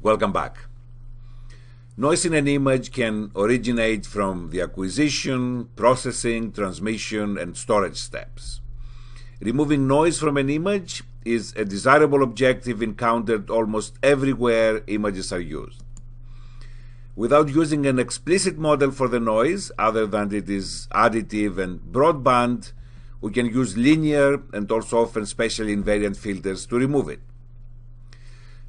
Welcome back. Noise in an image can originate from the acquisition, processing, transmission, and storage steps. Removing noise from an image is a desirable objective encountered almost everywhere images are used. Without using an explicit model for the noise, other than it is additive and broadband, we can use linear and also often spatial invariant filters to remove it.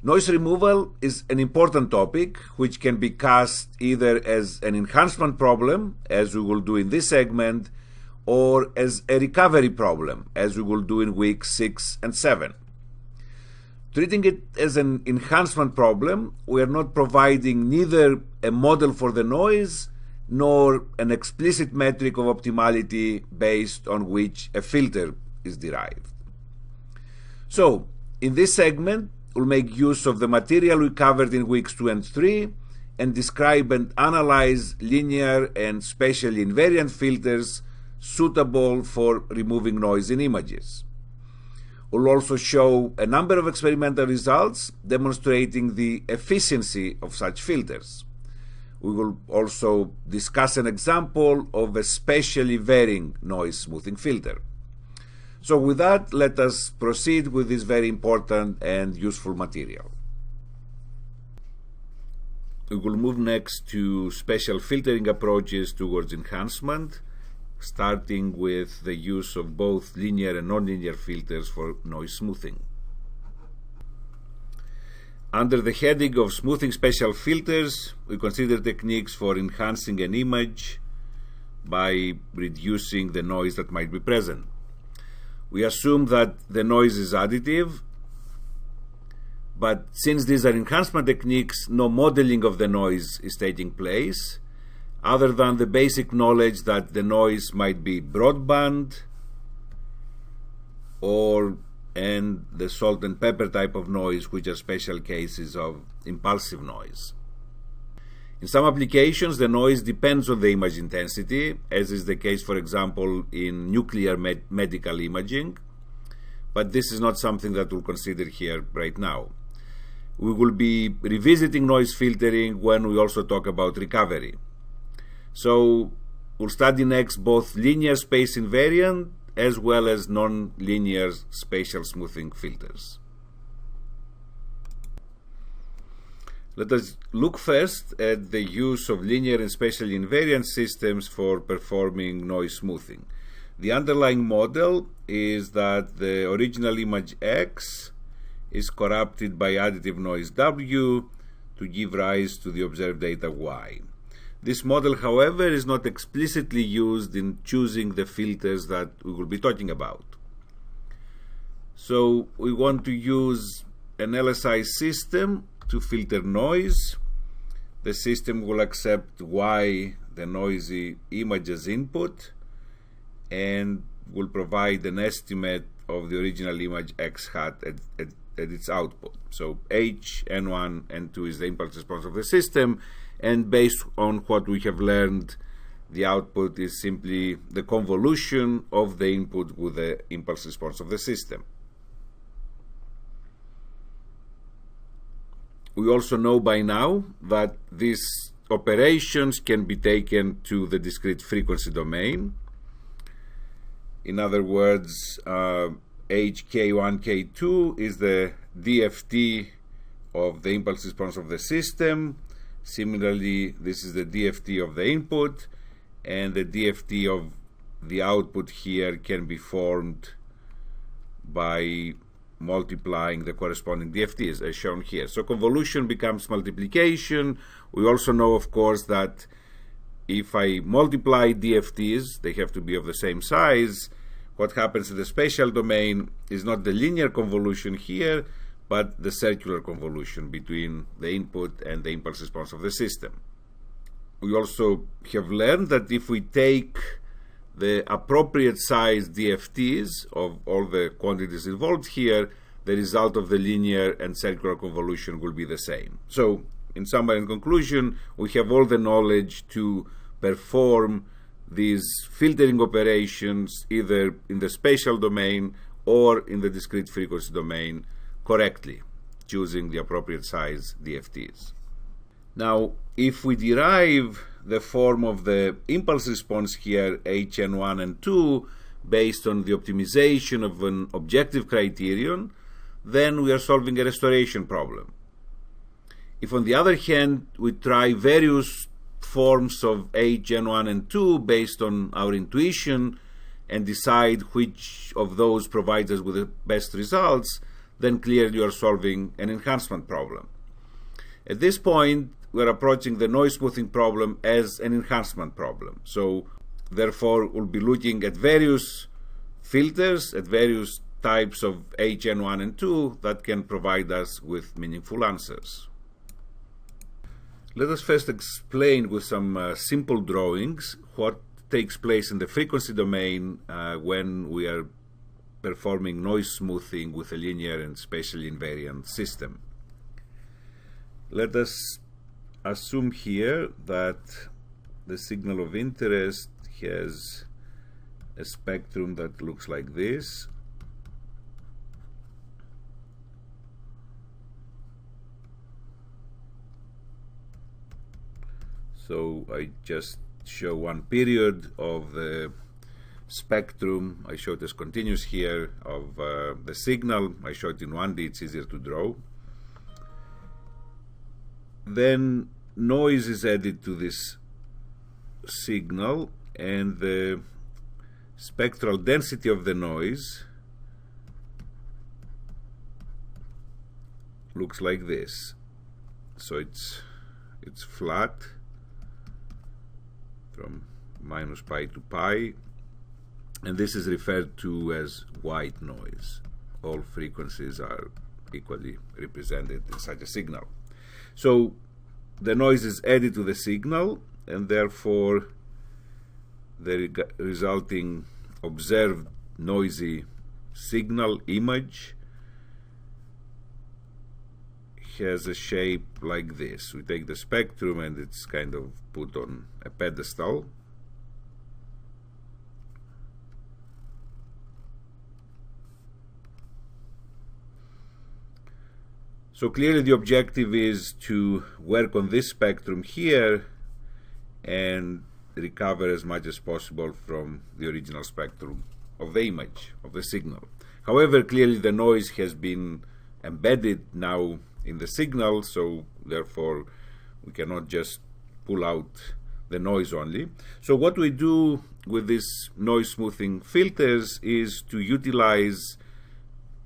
Noise removal is an important topic which can be cast either as an enhancement problem, as we will do in this segment, or as a recovery problem, as we will do in weeks 6 and 7. Treating it as an enhancement problem, we are not providing neither a model for the noise nor an explicit metric of optimality based on which a filter is derived. So, in this segment, we'll make use of the material we covered in weeks 2 and 3 and describe and analyze linear and spatially invariant filters suitable for removing noise in images. We'll also show a number of experimental results demonstrating the efficiency of such filters. We will also discuss an example of a spatially varying noise smoothing filter. So with that, let us proceed with this very important and useful material. We will move next to spatial filtering approaches towards enhancement, starting with the use of both linear and nonlinear filters for noise smoothing. Under the heading of smoothing spatial filters, we consider techniques for enhancing an image by reducing the noise that might be present. We assume that the noise is additive, but since these are enhancement techniques, no modeling of the noise is taking place, other than the basic knowledge that the noise might be broadband and the salt and pepper type of noise, which are special cases of impulsive noise. In some applications, the noise depends on the image intensity, as is the case, for example, in nuclear medical imaging, but this is not something that we'll consider here right now. We will be revisiting noise filtering when we also talk about recovery. So we'll study next both linear space invariant as well as non-linear spatial smoothing filters. Let us look first at the use of linear and spatially invariant systems for performing noise smoothing. The underlying model is that the original image X is corrupted by additive noise W to give rise to the observed data Y. This model, however, is not explicitly used in choosing the filters that we will be talking about. So we want to use an LSI system to filter noise. The system will accept Y, the noisy image, as input, and will provide an estimate of the original image X hat at its output. So H, N1, N2 is the impulse response of the system, and based on what we have learned, the output is simply the convolution of the input with the impulse response of the system. We also know by now that these operations can be taken to the discrete frequency domain. In other words, HK1, K2 is the DFT of the impulse response of the system. Similarly, this is the DFT of the input, and the DFT of the output here can be formed by multiplying the corresponding DFTs as shown here. So convolution becomes multiplication. We also know, of course, that if I multiply DFTs, they have to be of the same size. What happens in the spatial domain is not the linear convolution here, but the circular convolution between the input and the impulse response of the system. We also have learned that if we take the appropriate size DFTs of all the quantities involved here, the result of the linear and circular convolution will be the same. So, in summary and conclusion, we have all the knowledge to perform these filtering operations either in the spatial domain or in the discrete frequency domain correctly. choosing the appropriate size DFTs. Now, if we derive the form of the impulse response here, HN1 and 2, based on the optimization of an objective criterion, then we are solving a restoration problem. If, on the other hand, we try various forms of HN1 and 2 based on our intuition and decide which of those provides us with the best results, then clearly you are solving an enhancement problem. At this point, we're approaching the noise smoothing problem as an enhancement problem. So, therefore, we'll be looking at various filters, at various types of HN1 and 2 that can provide us with meaningful answers. Let us first explain with some simple drawings what takes place in the frequency domain when we are performing noise smoothing with a linear and spatially invariant system. Let us assume here that the signal of interest has a spectrum that looks like this. So I just show one period of the spectrum. I show it as continuous here of the signal. I show it in 1D, it's easier to draw. Then noise is added to this signal, and the spectral density of the noise looks like this. So it's flat from minus pi to pi, and this is referred to as white noise. All frequencies are equally represented in such a signal. So the noise is added to the signal, and therefore the resulting observed noisy signal image has a shape like this. We take the spectrum and it's kind of put on a pedestal. So clearly the objective is to work on this spectrum here and recover as much as possible from the original spectrum of the image, of the signal. However, clearly the noise has been embedded now in the signal, so therefore we cannot just pull out the noise only. So what we do with these noise smoothing filters is to utilize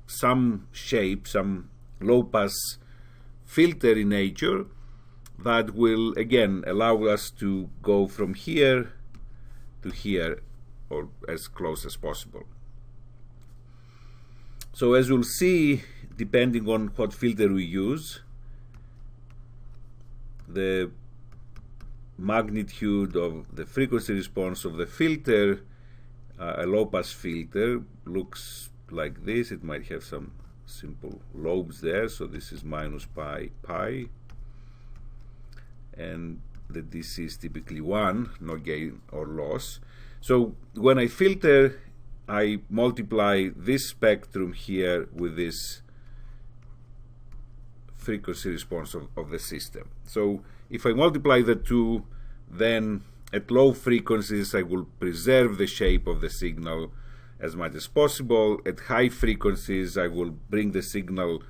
some shape, some low-pass filter in nature that will again allow us to go from here to here, or as close as possible. So as you'll see, depending on what filter we use, the magnitude of the frequency response of the filter, a low-pass filter, looks like this. It might have some simple lobes there, so this is minus pi, and the DC is typically 1, no gain or loss. So when I filter, I multiply this spectrum here with this frequency response of the system. So if I multiply the two, then at low frequencies I will preserve the shape of the signal as much as possible. At high frequencies I will bring the signal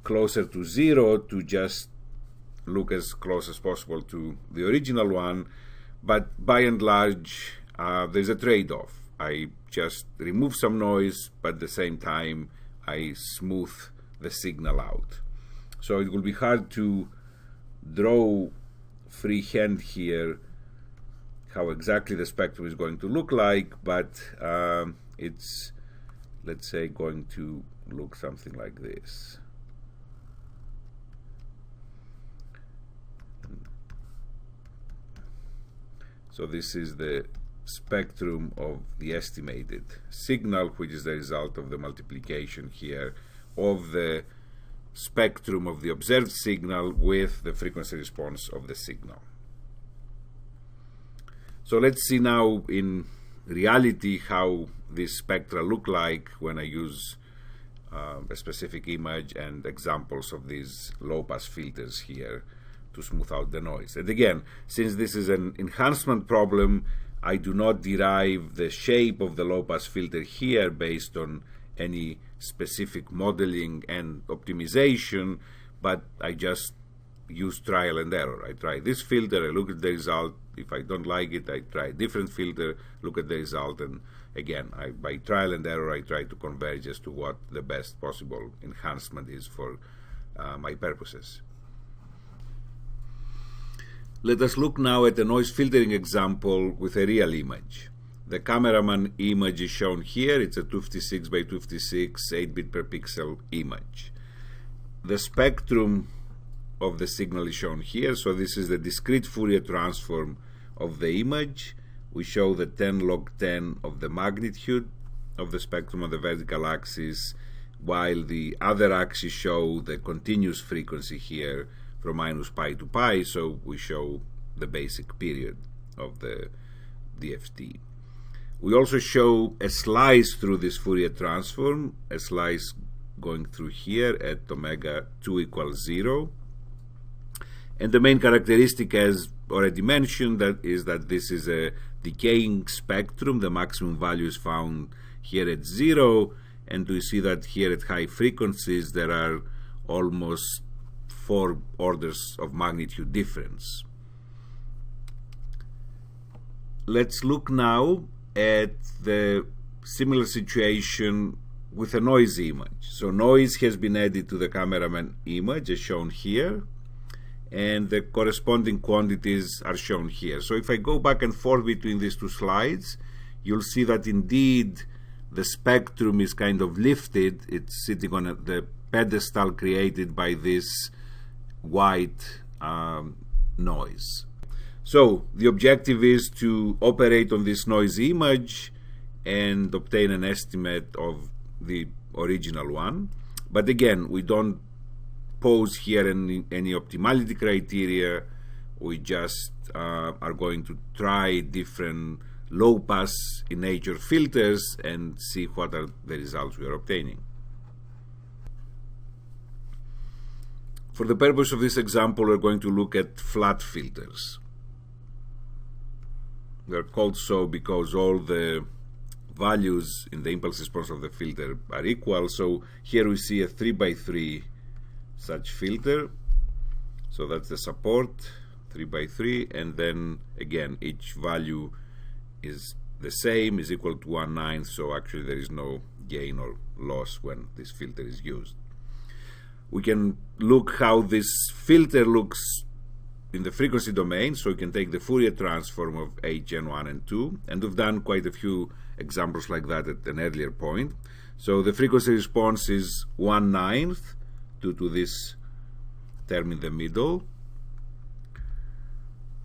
closer to 0 to just look as close as possible to the original one, but by and large there's a trade-off. I just remove some noise, but at the same time I smooth the signal out. So it will be hard to draw freehand here how exactly the spectrum is going to look like, but it's, let's say, going to look something like this. So this is the spectrum of the estimated signal, which is the result of the multiplication here of the spectrum of the observed signal with the frequency response of the signal. So let's see now in reality how this spectra look like when I use a specific image and examples of these low-pass filters here to smooth out the noise. And again, since this is an enhancement problem, I do not derive the shape of the low-pass filter here based on any specific modeling and optimization, but I just use trial and error. I try this filter, I look at the result. If I don't like it, I try a different filter, look at the result, and again, by trial and error, I try to converge as to what the best possible enhancement is for my purposes. Let us look now at a noise filtering example with a real image. The cameraman image is shown here. It's a 256 by 256 8-bit per pixel image. The spectrum of the signal is shown here. So this is the discrete Fourier transform of the image. We show the 10 log 10 of the magnitude of the spectrum on the vertical axis, while the other axes show the continuous frequency here from minus pi to pi, so we show the basic period of the DFT. We also show a slice through this Fourier transform, a slice going through here at omega 2 equals 0. And the main characteristic, as already mentioned, is that this is a decaying spectrum. The maximum value is found here at 0, and we see that here at high frequencies there are almost 4 orders of magnitude difference. Let's look now at the similar situation with a noise image. So noise has been added to the cameraman image as shown here, and the corresponding quantities are shown here. So if I go back and forth between these two slides, you'll see that indeed the spectrum is kind of lifted. It's sitting on the pedestal created by this white noise. So the objective is to operate on this noise image and obtain an estimate of the original one. But again, we don't pose here any optimality criteria. We just are going to try different low pass in nature filters and see what are the results we are obtaining. For the purpose of this example, we're going to look at flat filters. They're called so because all the values in the impulse response of the filter are equal. So here we see a 3x3 such filter. So that's the support, 3x3, and then again each value is the same, is equal to 1/9, so actually there is no gain or loss when this filter is used. We can look how this filter looks in the frequency domain, so we can take the Fourier transform of HN1 and 2, and we've done quite a few examples like that at an earlier point. So the frequency response is 1/9 due to this term in the middle,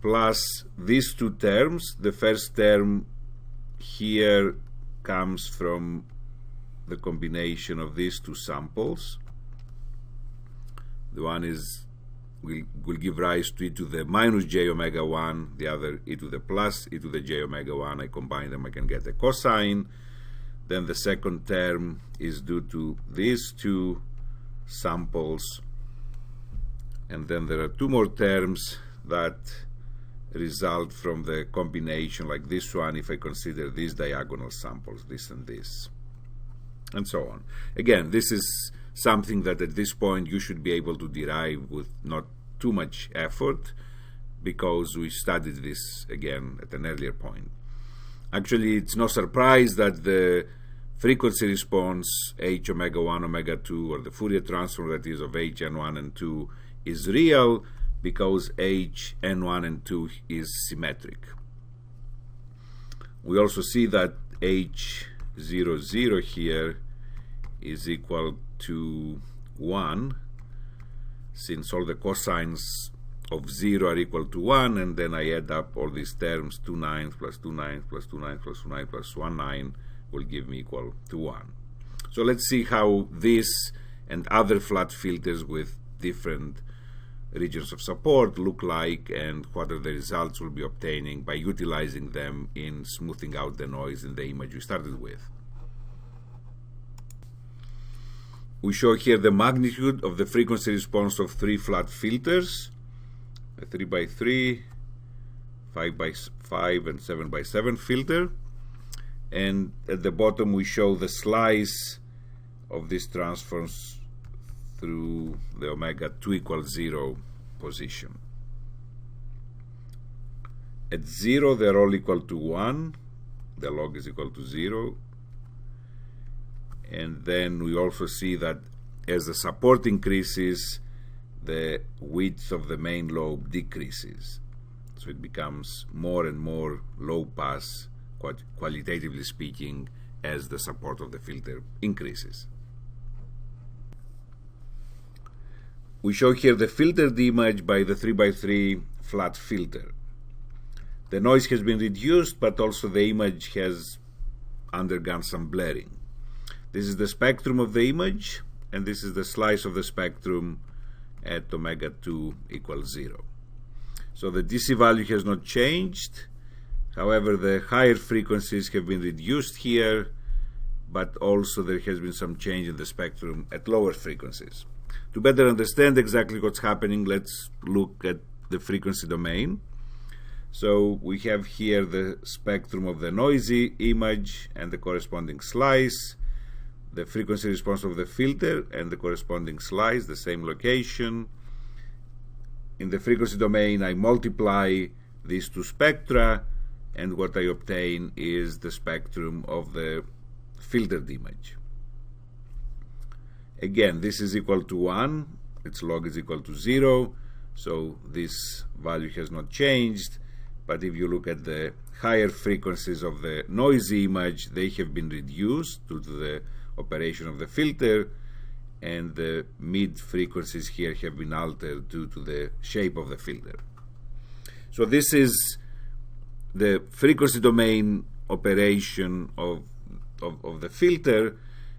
plus these two terms. The first term here comes from the combination of these two samples. The one is will give rise to e to the minus j omega 1, the other e to the plus e to the j omega 1. I combine them, I can get a cosine. Then the second term is due to these two samples, and then there are two more terms that result from the combination, like this one if I consider these diagonal samples, this and this, and so on. Again, this is something that at this point you should be able to derive with not too much effort, because we studied this again at an earlier point. Actually, it's no surprise that the frequency response h omega 1 omega 2, or the Fourier transform that is of h n1 and 2, is real because h n1 and 2 is symmetric. We also see that h00 here is equal to 1, since all the cosines of 0 are equal to 1, and then I add up all these terms, 2/9 plus 2/9 plus 2/9 plus 2/9 plus 1/9 will give me equal to 1. So let's see how this and other flat filters with different regions of support look like, and what are the results we'll be obtaining by utilizing them in smoothing out the noise in the image we started with. We show here the magnitude of the frequency response of 3 flat filters, a 3x3, 5x5, and 7x7 filter. And at the bottom we show the slice of these transforms through the omega 2 equals 0 position. At 0 they're all equal to 1, the log is equal to 0. And then we also see that as the support increases, the width of the main lobe decreases. So it becomes more and more low pass, qualitatively speaking, as the support of the filter increases. We show here the filtered image by the 3x3 flat filter. The noise has been reduced, but also the image has undergone some blurring. This is the spectrum of the image, and this is the slice of the spectrum at omega 2 equals 0. So the DC value has not changed. However, the higher frequencies have been reduced here, but also there has been some change in the spectrum at lower frequencies. To better understand exactly what's happening, let's look at the frequency domain. So we have here the spectrum of the noisy image and the corresponding slice, the frequency response of the filter and the corresponding slice, the same location. In the frequency domain, I multiply these two spectra, and what I obtain is the spectrum of the filtered image. Again, this is equal to 1, its log is equal to 0, so this value has not changed. But if you look at the higher frequencies of the noisy image, they have been reduced due to the operation of the filter, and the mid frequencies here have been altered due to the shape of the filter. So this is the frequency domain operation of the filter.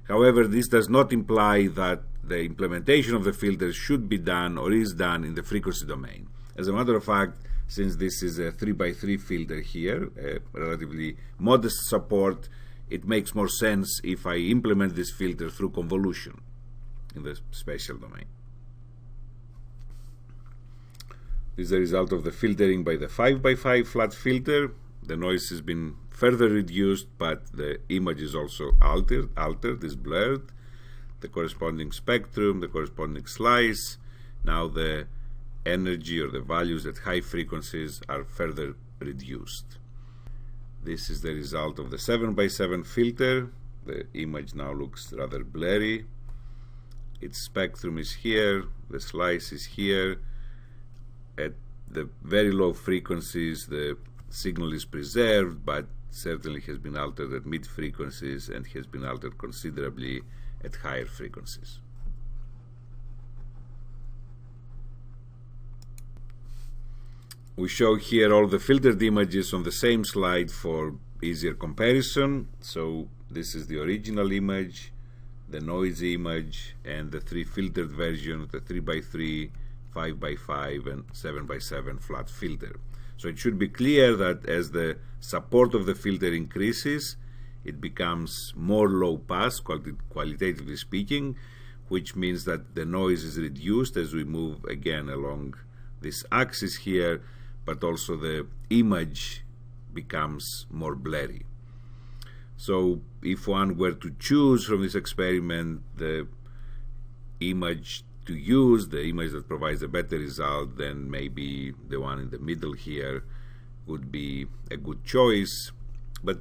However, this does not imply that the implementation of the filter should be done or is done in the frequency domain. As a matter of fact, since this is a 3x3 filter here, a relatively modest support, it makes more sense if I implement this filter through convolution in the spatial domain. This is the result of the filtering by the 5x5 flat filter. The noise has been further reduced, but the image is also altered, is blurred. The corresponding spectrum, the corresponding slice. Now the energy or the values at high frequencies are further reduced. This is the result of the 7x7 filter. The image now looks rather blurry. Its spectrum is here, the slice is here. At the very low frequencies, the signal is preserved, but certainly has been altered at mid frequencies and has been altered considerably at higher frequencies. We show here all the filtered images on the same slide for easier comparison. So this is the original image, the noisy image, and the 3 filtered version, the 3x3, 5x5, and 7x7 flat filter. So it should be clear that as the support of the filter increases, it becomes more low pass, qualitatively speaking, which means that the noise is reduced as we move again along this axis here, but also the image becomes more blurry. So if one were to choose from this experiment the image to use, the image that provides a better result, then maybe the one in the middle here would be a good choice, but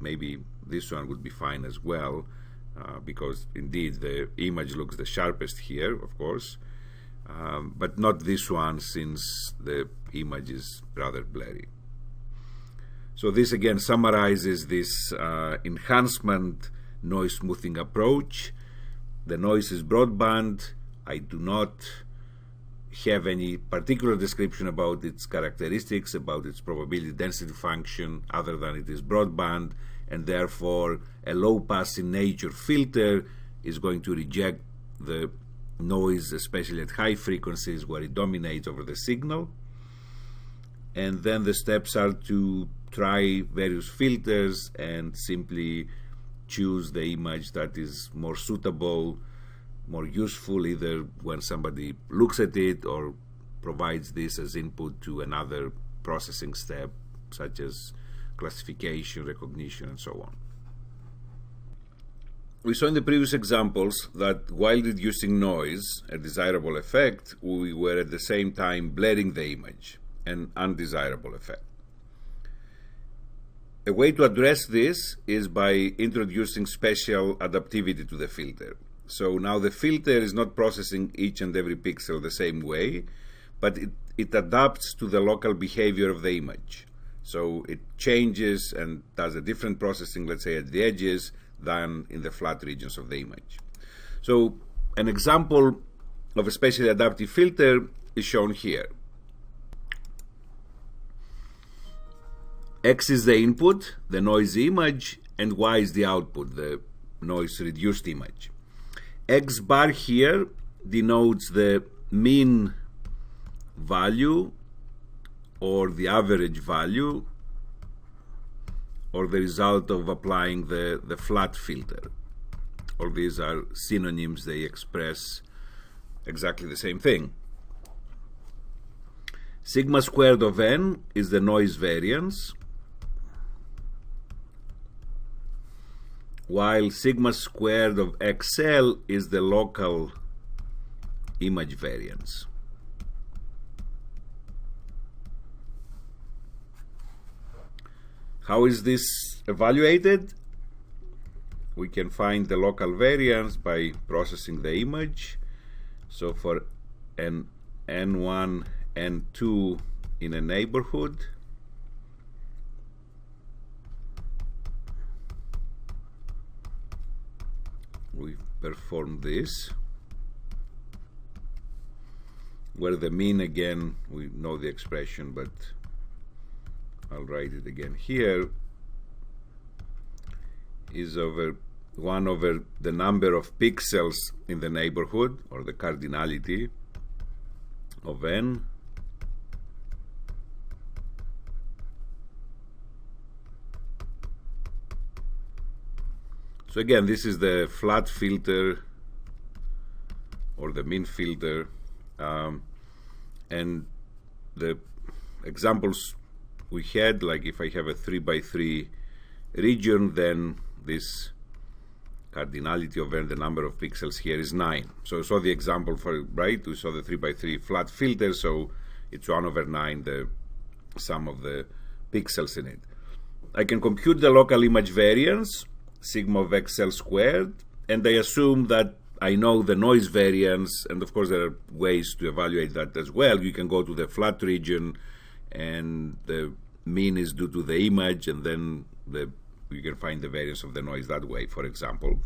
maybe this one would be fine as well, because indeed the image looks the sharpest here, of course, but not this one, since the image is rather blurry. So this again summarizes this enhancement noise smoothing approach. The noise is broadband. I do not have any particular description about its characteristics, about its probability density function, other than it is broadband, and therefore a low pass in nature filter is going to reject the noise, especially at high frequencies where it dominates over the signal. And then the steps are to try various filters and simply choose the image that is more suitable more useful either when somebody looks at it or provides this as input to another processing step, such as classification, recognition, and so on. We saw in the previous examples that while reducing noise, a desirable effect, we were at the same time blurring the image, an undesirable effect. A way to address this is by introducing special adaptivity to the filter. So now the filter is not processing each and every pixel the same way, but it adapts to the local behavior of the image. So it changes and does a different processing, let's say at the edges, than in the flat regions of the image. So an example of a specially adaptive filter is shown here. X is the input, the noisy image, and Y is the output, the noise-reduced image. X bar here denotes the mean value or the average value or the result of applying the flat filter. All these are synonyms, they express exactly the same thing. Sigma squared of n is the noise variance, while sigma squared of xl is the local image variance. How is this evaluated? We can find the local variance by processing the image. So for an n1, n2 in a neighborhood, we perform this, where the mean, again, we know the expression, but I'll write it again here, is over 1 over the number of pixels in the neighborhood, or the cardinality of n, so again, this is the flat filter or the mean filter, and the examples we had, like if I have a 3x3 region, then this cardinality over the number of pixels here is 9. So we saw the example for, right, we saw the 3x3 flat filter, so it's 1 over 9, the sum of the pixels in it. I can compute the local image variance, sigma of xl squared, and I assume that I know the noise variance, and of course there are ways to evaluate that as well. You can go to the flat region, and the mean is due to the image, and then you can find the variance of the noise that way, for example.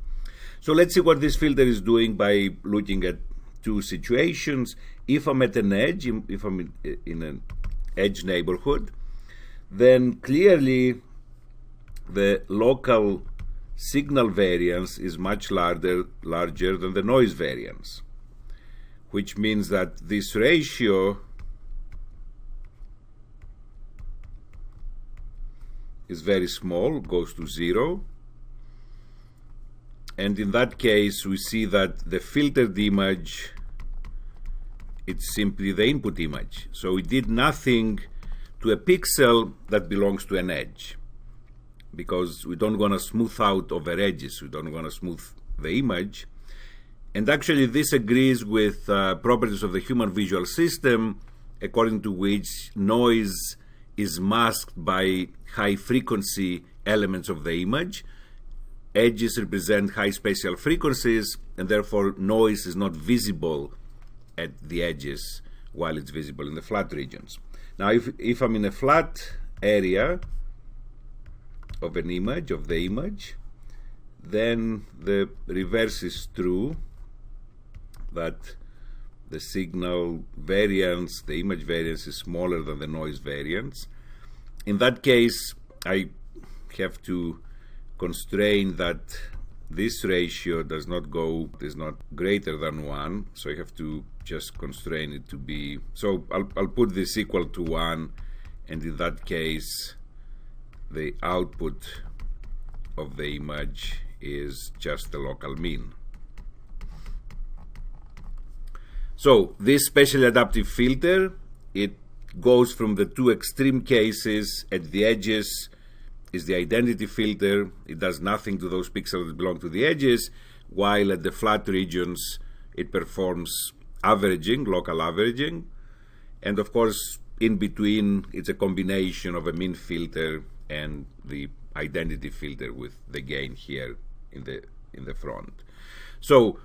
So let's see what this filter is doing by looking at two situations. If I'm at an edge, if I'm in an edge neighborhood, then clearly the local signal variance is much larger than the noise variance, which means that this ratio is very small, goes to 0, and in that case we see that the filtered image, it's simply the input image. So we did nothing to a pixel that belongs to an edge, because we don't want to smooth out over edges, we don't want to smooth the image. And actually this agrees with properties of the human visual system, according to which noise is masked by high frequency elements of the image. Edges represent high spatial frequencies, and therefore noise is not visible at the edges while it's visible in the flat regions. Now if I'm in a flat area of an image, of the image, then the reverse is true, that the signal variance, the image variance, is smaller than the noise variance. In that case, I have to constrain that this ratio is not greater than 1, so I have to just constrain it to be, so I'll put this equal to 1, and in that case the output of the image is just the local mean. So this specially adaptive filter, it goes from the two extreme cases. At the edges is the identity filter. It does nothing to those pixels that belong to the edges, while at the flat regions it performs averaging, local averaging. And of course, in between, it's a combination of a min filter and the identity filter with the gain here in the front. So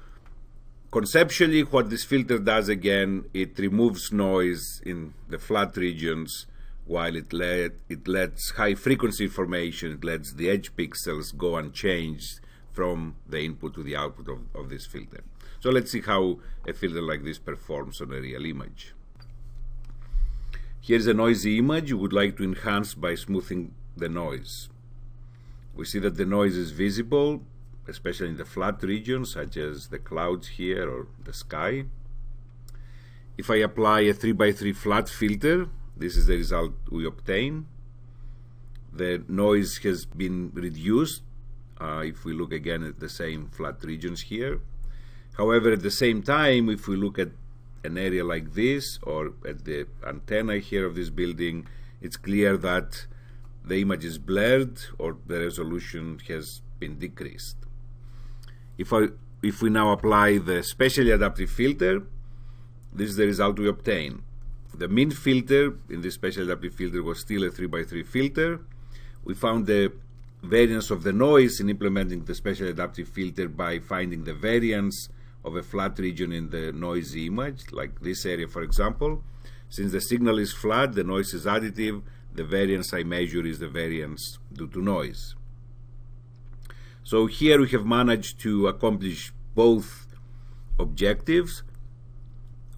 conceptually, what this filter does, again, it removes noise in the flat regions, while it lets high frequency information, it lets the edge pixels go unchanged from the input to the output of this filter. So let's see how a filter like this performs on a real image. Here's a noisy image you would like to enhance by smoothing the noise. We see that the noise is visible, especially in the flat regions, such as the clouds here or the sky. If I apply a 3x3 flat filter, this is the result we obtain. The noise has been reduced if we look again at the same flat regions here. However, at the same time, if we look at an area like this or at the antenna here of this building, it's clear that the image is blurred or the resolution has been decreased. If we now apply the specially adaptive filter, this is the result we obtain. The min filter in this special adaptive filter was still a 3x3 filter. We found the variance of the noise in implementing the special adaptive filter by finding the variance of a flat region in the noisy image, like this area, for example. Since the signal is flat, the noise is additive. The variance I measure is the variance due to noise. So here we have managed to accomplish both objectives.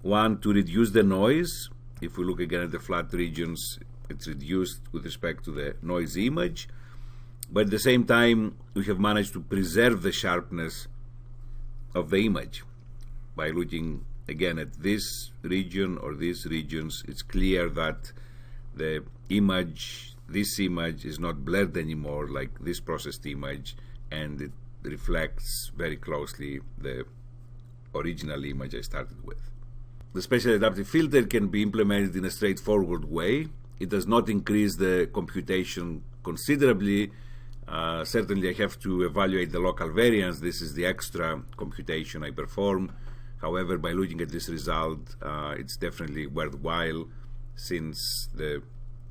One, to reduce the noise. If we look again at the flat regions, it's reduced with respect to the noisy image. But at the same time, we have managed to preserve the sharpness of the image. By looking again at this region or these regions, it's clear that the image, this image, is not blurred anymore like this processed image, and it reflects very closely the original image I started with. The special adaptive filter can be implemented in a straightforward way. It does not increase the computation considerably. Certainly I have to evaluate the local variance. This is the extra computation I perform. However, by looking at this result, it's definitely worthwhile, since the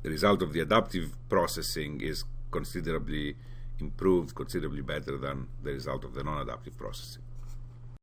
result of the adaptive processing is considerably improved, considerably better than the result of the non-adaptive processing.